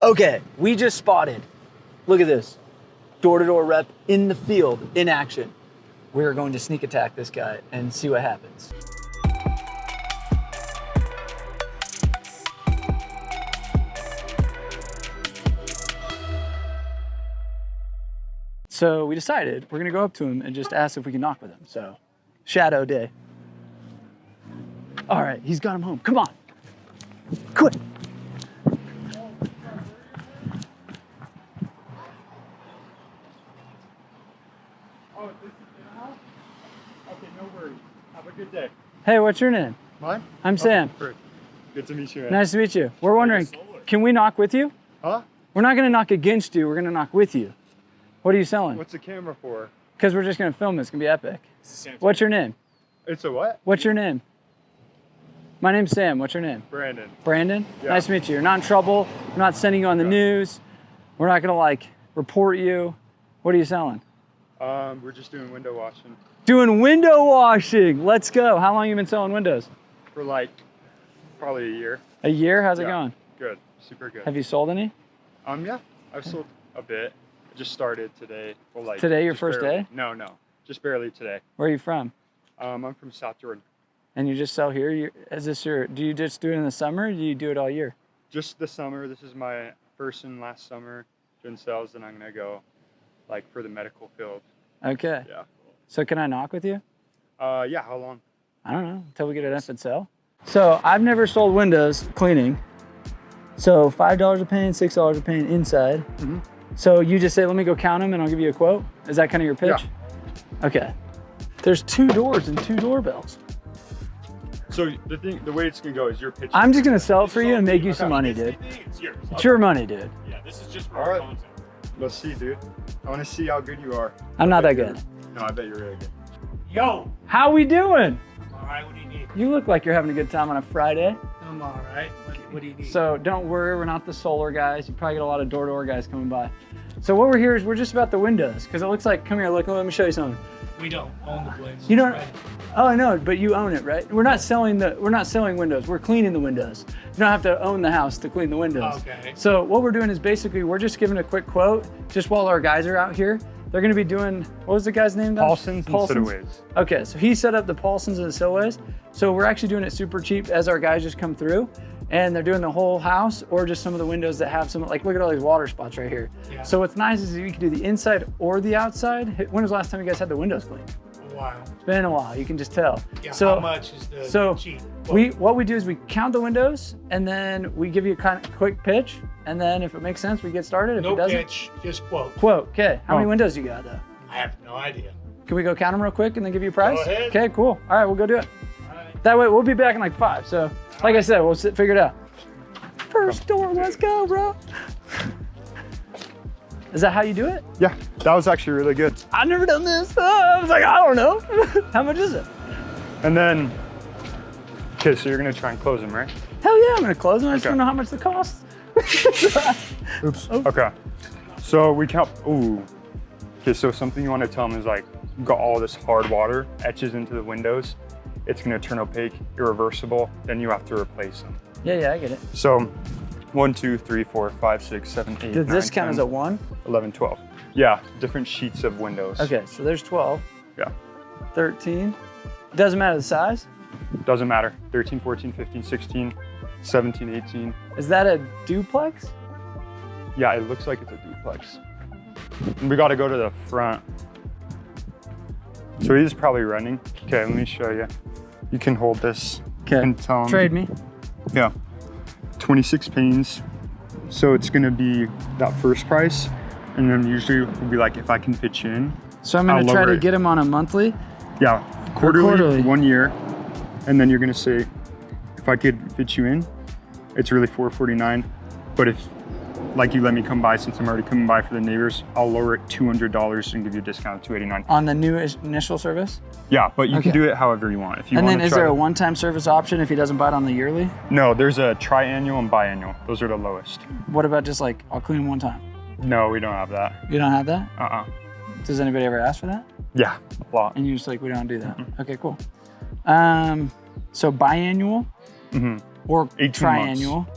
Okay, we just spotted, look at this, door-to-door rep in the field, in action. We're going to sneak attack this guy and see what happens. So we decided we're gonna go up to him and just ask if we can knock with him. So, shadow day. All right, he's got him home. Come on, quick. Oh, this is in the house? Okay, no worries. Have a good day. Hey, what's your name? Mine? I'm Sam. Great. Good to meet you, man. Nice to meet you. We're wondering, can we knock with you? Huh? We're not gonna knock against you, we're gonna knock with you. What are you selling? What's the camera for? Because we're just gonna film this, it's gonna be epic. What's your name? It's a what? What's your name? My name's Sam, what's your name? Brandon. Brandon? Yeah. Nice to meet you. You're not in trouble, we're not sending you on the news. We're not gonna like report you. What are you selling? We're just doing window washing. Doing window washing, let's go. How long you been selling windows? For like, probably a year. A year, how's it Yeah. going? Good, super good. Have you sold any? Yeah, I've sold a bit. I just started today. Well, like Today, your just first barely. day? No, just barely today. Where are you from? I'm from South Jordan. And you just sell here? Is this your, do you just do it in the summer or do you do it all year? Just the summer. This is my first and last summer doing sales, and I'm gonna go like for the medical field. Okay. Yeah. So can I knock with you? Yeah, how long? I don't know, until we get it up and sell. So I've never sold windows cleaning. So $5 a pane, $6 a pane inside. Mm-hmm. So you just say, let me go count them and I'll give you a quote? Is that kind of your pitch? Yeah. Okay. There's 2 doors and 2 doorbells. So the way it's gonna go is your pitch. I'm just gonna sell it for you and make you some money, dude. It's yours. It's your money, dude. Yeah, this is just for All our right. content. Let's see, dude. I want to see how good you are. I'm not that good. No, I bet you're really good. Yo! How we doing? All right, what do you need? You look like you're having a good time on a Friday. I'm all right. What do you need? So don't worry, we're not the solar guys. You probably get a lot of door-to-door guys coming by. So what we're here is we're just about the windows, because it looks like, come here, look, let me show you something. we don't own the place. You don't, Right. oh, I know, but you own it, right? We're not selling windows, we're cleaning the windows. You don't have to own the house to clean the windows. Okay. So what we're doing is basically, we're just giving a quick quote, just while our guys are out here. They're gonna be doing, what was the guy's name? Paulson's and Sidaways. Okay, so he set up the Paulsons and the Sidaways. So we're actually doing it super cheap as our guys just come through. And they're doing the whole house or just some of the windows that have some, like look at all these water spots right here. Yeah. So what's nice is you can do the inside or the outside. When was the last time you guys had the windows cleaned? A while. It's been a while, you can just tell. Yeah, So, how much is the so cheap? what we do is we count the windows and then we give you a kind of quick pitch. And then if it makes sense, we get started. If No it doesn't, pitch, just quote. quote. Okay, how many Oh. windows you got though? I have no idea. Can we go count them real quick and then give you a price? Go ahead. Okay, cool. All right, we'll go do it. All right. That way we'll be back in like 5. So like I said, we'll figure it out. First door, let's go, bro. Is that how you do it? Yeah, that was actually really good. I've never done this. I was like, I don't know. How much is it? And then, okay, so you're gonna try and close them, right? Hell yeah, I'm gonna close them. I just Okay. don't know how much they cost. Oops. Okay. So we count. Ooh. Okay, so something you want to tell them is like, you've got all this hard water etches into the windows. It's gonna turn opaque, irreversible. Then you have to replace them. Yeah, I get it. So 1, 2, 3, 4, 5, 6, 7, 8, Does 9, this count 10, as a 1? 11, 12. Yeah, different sheets of windows. Okay, so there's 12, Yeah, 13. Doesn't matter the size. doesn't matter. 13, 14, 15, 16, 17, 18. Is that a duplex? Yeah, it looks like it's a duplex. And we got to go to the front. So he's probably running. Okay, let me show you. You can hold this. Okay, And tell him. trade me. Yeah, 26 panes. So it's gonna be that first price. And then usually we'll be like, if I can pitch you in. So I'm gonna I'll try lower to it. get him on a monthly. Yeah, quarterly, quarterly. 1 year. And then you're gonna say, if I could fit you in, it's really $449. But if, like you let me come by, since I'm already coming by for the neighbors, I'll lower it $200 and give you a discount of $289. On the new initial service? Yeah, but you Okay. can do it however you want. If you And want then is to try there a to- one-time service option if he doesn't buy it on the yearly? No, there's a triannual and biannual. Those are the lowest. What about just like, I'll clean him one time? No, we don't have that. You don't have that? Uh-uh. Does anybody ever ask for that? Yeah, a lot. And you're just like, we don't do that. Okay, cool. So biannual Mhm. or 18 months. triannual?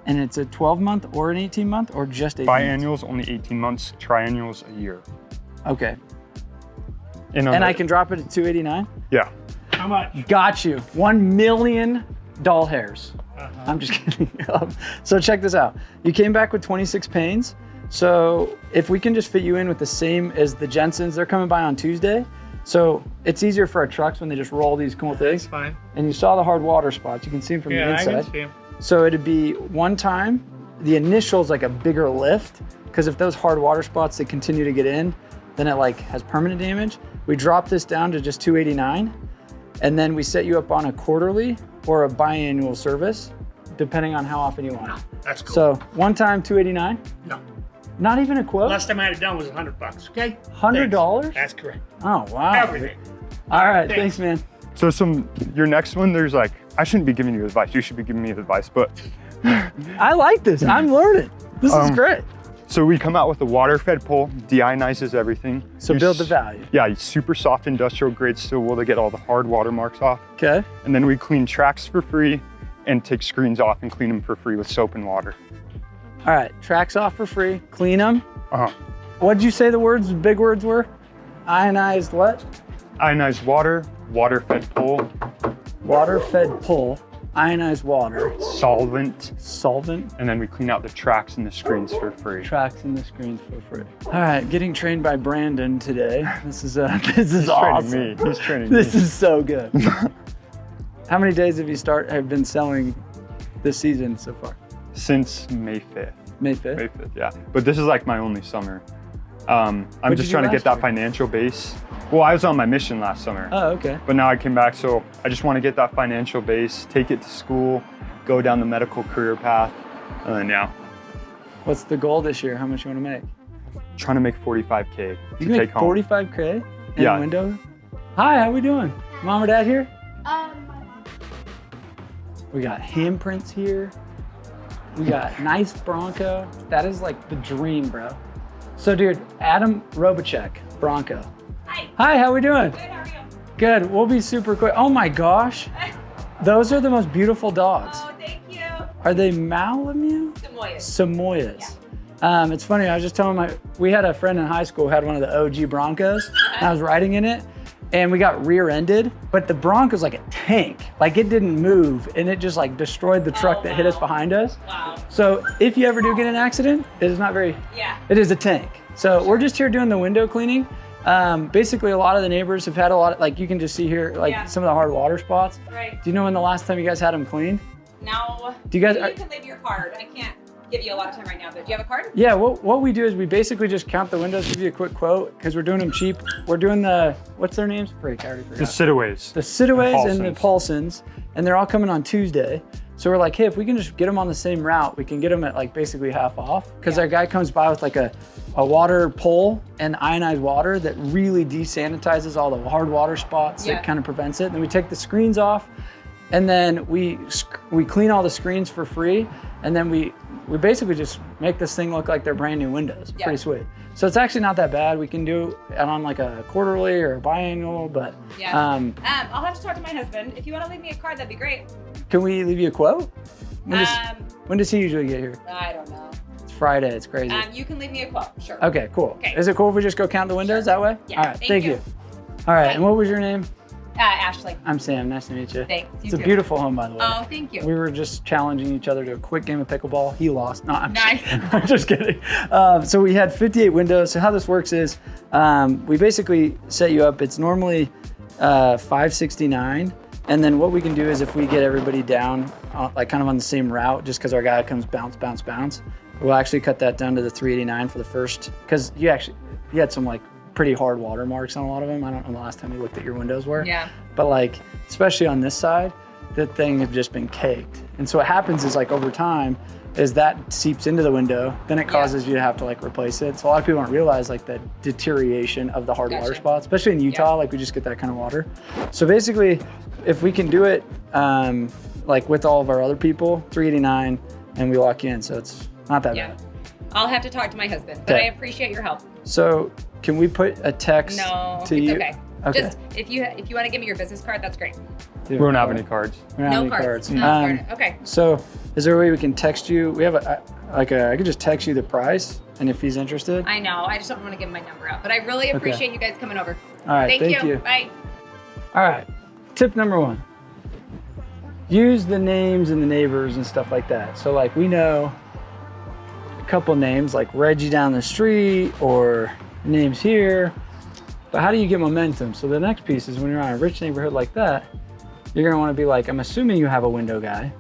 And it's a 12-month or an 18-month or just 18 months? Biannuals, only 18 months. Triannuals, a year. Okay. And I can drop it at 289? Yeah. How much? Got you. 1 million doll hairs. I'm just kidding. So check this out. You came back with 26 panes. So if we can just fit you in with the same as the Jensen's, they're coming by on Tuesday. So it's easier for our trucks when they just roll these cool things. That's fine. And you saw the hard water spots. You can see them from the inside. I can see them. So it'd be one time, the initial's like a bigger lift, because if those hard water spots, they continue to get in, then it like has permanent damage. We drop this down to just 289, and then we set you up on a quarterly or a biannual service, depending on how often you want it. That's cool. So one time, 289? No. Not even a quote? Last time I had it done was $100, okay? $100? Thanks. That's correct. Oh, wow. Everything. All right, thanks, man. So your next one, there's like, I shouldn't be giving you advice. You should be giving me advice, but. I like this. I'm learning. This is great. So we come out with a water-fed pole, deionizes everything. So build the value. Yeah, super soft industrial grade steel wool to get all the hard watermarks off. Okay. And then we clean tracks for free and take screens off and clean them for free with soap and water. All right, tracks off for free, clean them. What did you say the big words were? Ionized what? Ionized water, water-fed pole. Water-fed pole, ionized water. Solvent. Solvent. And then we clean out the tracks and the screens for free. Tracks and the screens for free. All right, getting trained by Brandon today. This is awesome. He's training me. He's training me. This is so good. How many days have been selling this season so far? Since May 5th. May 5th? May 5th, yeah. But this is like my only summer. I'm just trying to get that financial base. Well, I was on my mission last summer. Oh, okay. But now I came back, so I just want to get that financial base, take it to school, go down the medical career path, and then yeah. What's the goal this year? How much you want to make? Trying to make 45K You to make take home. 45K in Yeah. a window? Hi, how we doing? Mom or dad here? We got handprints here. We got nice Bronco. That is like the dream, bro. So dude, Adam Robichek, Bronco. Hi. Hi, how we doing? Good, how are you? Good, we'll be super quick. Oh my gosh. Those are the most beautiful dogs. Oh, thank you. Are they Malamute? Samoyed. Samoyeds. It's funny, I was just telling we had a friend in high school who had one of the OG Broncos, and I was riding in it, and we got rear-ended, but the Bronco's like a tank. Like it didn't move, and it just like destroyed the truck that hit us behind us. Wow. So if you ever do get in an accident, it is not very, it is a tank. So we're just here doing the window cleaning. Basically a lot of the neighbors have had a lot of, like you can just see here, like some of the hard water spots. Right. Do you know when the last time you guys had them cleaned? No. Do you guys? You can leave your card. I can't give you a lot of time right now, but do you have a card? Yeah, what we do is we basically just count the windows, give you a quick quote, because we're doing them cheap. We're doing the, what's their names? Freak, I already forgot. The Sitaways. The Sitaways and the Paulsons, and they're all coming on Tuesday. So we're like, hey, if we can just get them on the same route, we can get them at like basically half off. Because our guy comes by with like a water pole and ionized water that really desanitizes all the hard water spots. That kind of prevents it. And then we take the screens off, and then we clean all the screens for free. And then we basically just make this thing look like they're brand new windows. Pretty sweet. So it's actually not that bad. We can do it on like a quarterly or a biannual, but I'll have to talk to my husband. If you want to leave me a card, that'd be great. Can we leave you a quote? When does he usually get here? I don't know. It's Friday, it's crazy. You can leave me a quote, sure. Okay, cool. Okay. Is it cool if we just go count the windows that way? Yeah, All right, thank you. you. All right, and what was your name? Ashley. I'm Sam, nice to meet you. Thanks, you It's a too. beautiful home, by the way. Oh, thank you. We were just challenging each other to a quick game of pickleball. He lost. No, I'm Nice. I'm just kidding. So we had 58 windows. So how this works is we basically set you up. It's normally $569. And then what we can do is if we get everybody down, like kind of on the same route, just because our guy comes bounce, bounce, bounce, we'll actually cut that down to the 389 for the first, because you had some like pretty hard watermarks on a lot of them. I don't know the last time you looked at your windows were. Yeah. But like, especially on this side, the thing had just been caked. And so what happens is like over time, is that seeps into the window, then it causes you to have to like replace it. So a lot of people don't realize like the deterioration of the hard water spots, especially in Utah, like we just get that kind of water. So basically, if we can do it like with all of our other people, 389, and we lock you in. So it's not that bad. I'll have to talk to my husband, but I appreciate your help. So can we put a text No, to it's you? okay. Okay. Just if you want to give me your business card, that's great. We don't have any cards. We don't have No any cards. cards. No card. Okay. So is there a way we can text you? We have I could just text you the price, and if he's interested. I know. I just don't want to give my number out, but I really appreciate you guys coming over. All right. Thank you. you. Bye. All right. Tip number 1. Use the names and the neighbors and stuff like that. So like we know a couple names like Reggie down the street or names here, but how do you get momentum? So the next piece is when you're on a rich neighborhood like that, you're gonna wanna be like, I'm assuming you have a window guy.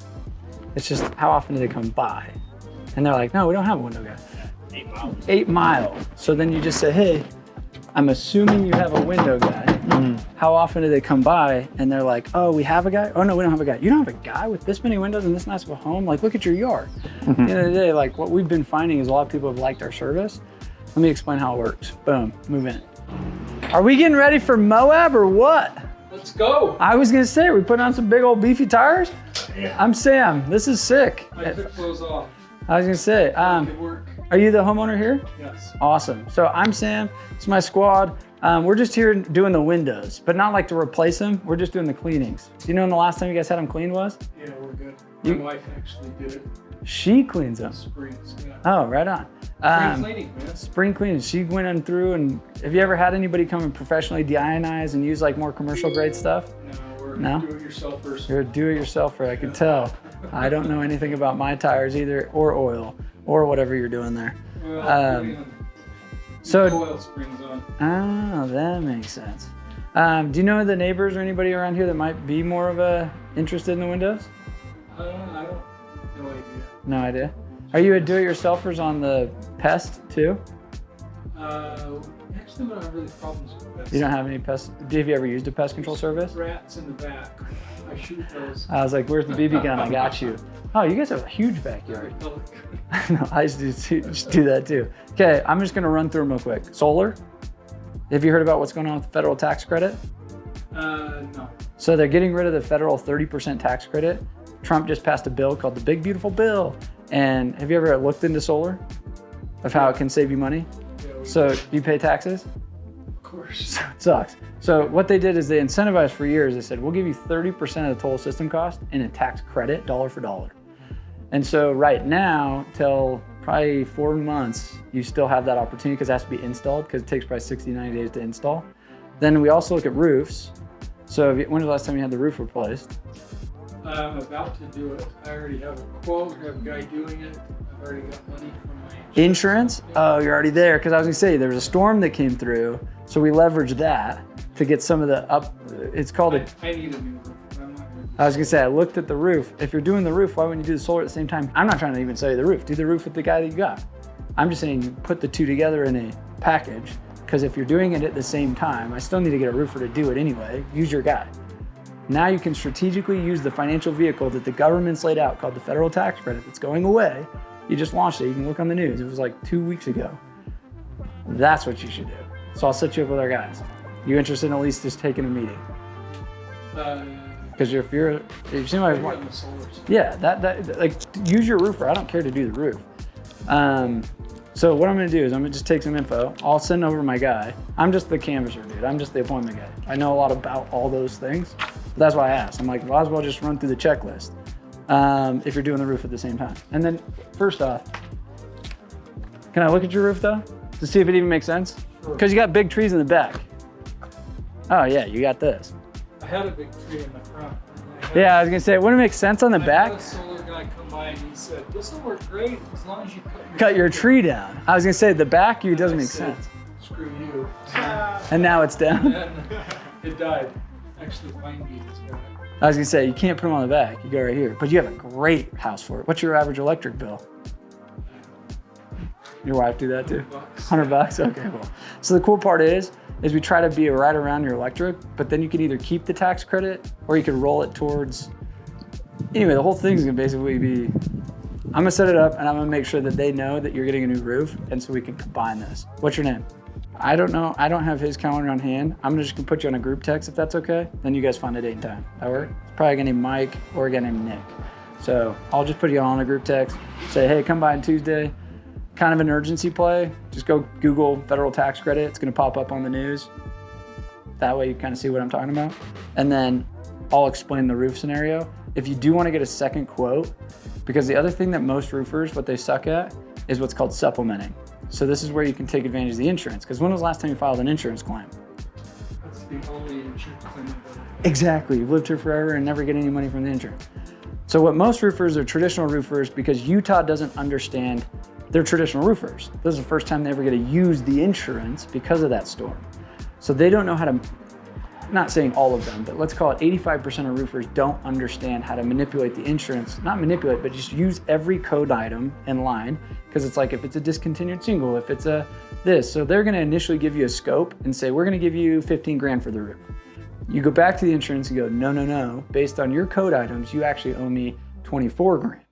It's just how often do they come by? And they're like, no, we don't have a window guy. 8 miles. 8 Mile. So then you just say, hey, I'm assuming you have a window guy. How often do they come by? And they're like, oh, we have a guy? Oh no, we don't have a guy. You don't have a guy with this many windows and this nice of a home? Like, look at your yard. At the end of the day, like what we've been finding is a lot of people have liked our service. Let me explain how it works. Boom, move in. Are we getting ready for Moab or what? Let's go. I was gonna say, we put on some big old beefy tires? Yeah. I'm Sam, this is sick. I took clothes off. I was gonna say, Good work. are you the homeowner here? Yes. Awesome. So I'm Sam, it's my squad. We're just here doing the windows, but not like to replace them. We're just doing the cleanings. Do you know when the last time you guys had them cleaned was? Yeah, we're good. You- My wife actually did it. She cleans them. Springs. Yeah. Oh, right on. Spring cleaning, man. Spring cleaning. She went in through and have you ever had anybody come and professionally deionize and use like more commercial grade stuff? No, we're No? do-it-yourselfers. You're a do-it-yourselfer, I can tell. I don't know anything about my tires either, or oil, or whatever you're doing there. Well, Um, so- oil springs on. Oh, that makes sense. Do you know the neighbors or anybody around here that might be more of a interested in the windows? I don't. No idea. No idea. Are you a do-it-yourselfers on the pest too? Actually, we don't have really problems with pests. You don't have any pest? Have you ever used a pest control service? Rats in the back. I shoot those. I was like, "Where's the BB gun? I got you." Oh, you guys have a huge backyard. No, I just do that too. Okay, I'm just gonna run through them real quick. Solar. Have you heard about what's going on with the federal tax credit? No. So they're getting rid of the federal 30% tax credit. Trump just passed a bill called the Big Beautiful Bill. And have you ever looked into solar? Of how it can save you money? Yeah, So do you pay taxes? of course. So it sucks. So what they did is they incentivized for years. They said, we'll give you 30% of the total system cost in a tax credit, dollar for dollar. And so right now, till probably 4 months, you still have that opportunity because it has to be installed because it takes probably 60, 90 days to install. Then we also look at roofs. So when was the last time you had the roof replaced? I'm about to do it. I already have a quote. I have a guy doing it. I've already got money from my Insurance? Oh, you're already there. Because I was gonna say there was a storm that came through, so we leveraged that to get some of the up. It's called a. I need a new roof. I'm not gonna I was gonna say I looked at the roof. If you're doing the roof, why wouldn't you do the solar at the same time? I'm not trying to even sell you the roof. Do the roof with the guy that you got. I'm just saying you put the two together in a package. Because if you're doing it at the same time, I still need to get a roofer to do it anyway. Use your guy. Now you can strategically use the financial vehicle that the government's laid out called the federal tax credit that's going away. You just launched it. You can look on the news. It was like 2 weeks ago. That's what you should do. So I'll set you up with our guys. You interested in at least just taking a meeting? Because if you seem like, on the solars. yeah, that like use your roofer. I don't care to do the roof. So what I'm gonna do is I'm gonna just take some info. I'll send over my guy. I'm just the canvasser dude. I'm just the appointment guy. I know a lot about all those things. But that's why I asked. I'm like, might as well just run through the checklist if you're doing the roof at the same time. And then first off, can I look at your roof though? To see if it even makes sense? Because you got big trees in the back. Oh yeah, you got this. I had a big tree in the front. Yeah, I was gonna say, wouldn't it make sense on the I back? had a solar guy come by and he said, "This will work great as long as you Cut your tree down. I was gonna say the back you doesn't I make said, sense. Screw you." And now it's down. And it died. Actually, pine beetles got it. I was gonna say you can't put them on the back. You go right here. But you have a great house for it. What's your average electric bill? Your wife do that too? $100? Okay, cool. So the cool part is we try to be right around your electric, but then you can either keep the tax credit or you can roll it towards. Anyway, the whole thing's gonna basically be. I'm gonna set it up and I'm gonna make sure that they know that you're getting a new roof, and so we can combine this. What's your name? I don't know. I don't have his calendar on hand. I'm just gonna put you on a group text if that's okay. Then you guys find a date and time. That work? It's probably a guy named Mike or a guy named Nick. So I'll just put you on a group text. Say, hey, come by on Tuesday. Kind of an urgency play. Just go Google federal tax credit. It's gonna pop up on the news. That way you kind of see what I'm talking about. And then I'll explain the roof scenario. If you do want to get a second quote, because the other thing that most roofers, what they suck at, is what's called supplementing. So this is where you can take advantage of the insurance. Because when was the last time you filed an insurance claim? That's the only insurance claim I've ever. Exactly, you've lived here forever and never get any money from the insurance. So what most roofers are traditional roofers, because Utah doesn't understand, they're traditional roofers. This is the first time they ever get to use the insurance because of that storm. So they don't know how to, not saying all of them, but let's call it 85% of roofers don't understand how to manipulate the insurance, not manipulate, but just use every code item in line. Because it's like if it's a discontinued single, if it's a this. So they're gonna initially give you a scope and say, we're gonna give you 15 grand for the roof. You go back to the insurance and go, no, no, no. Based on your code items, you actually owe me 24 grand.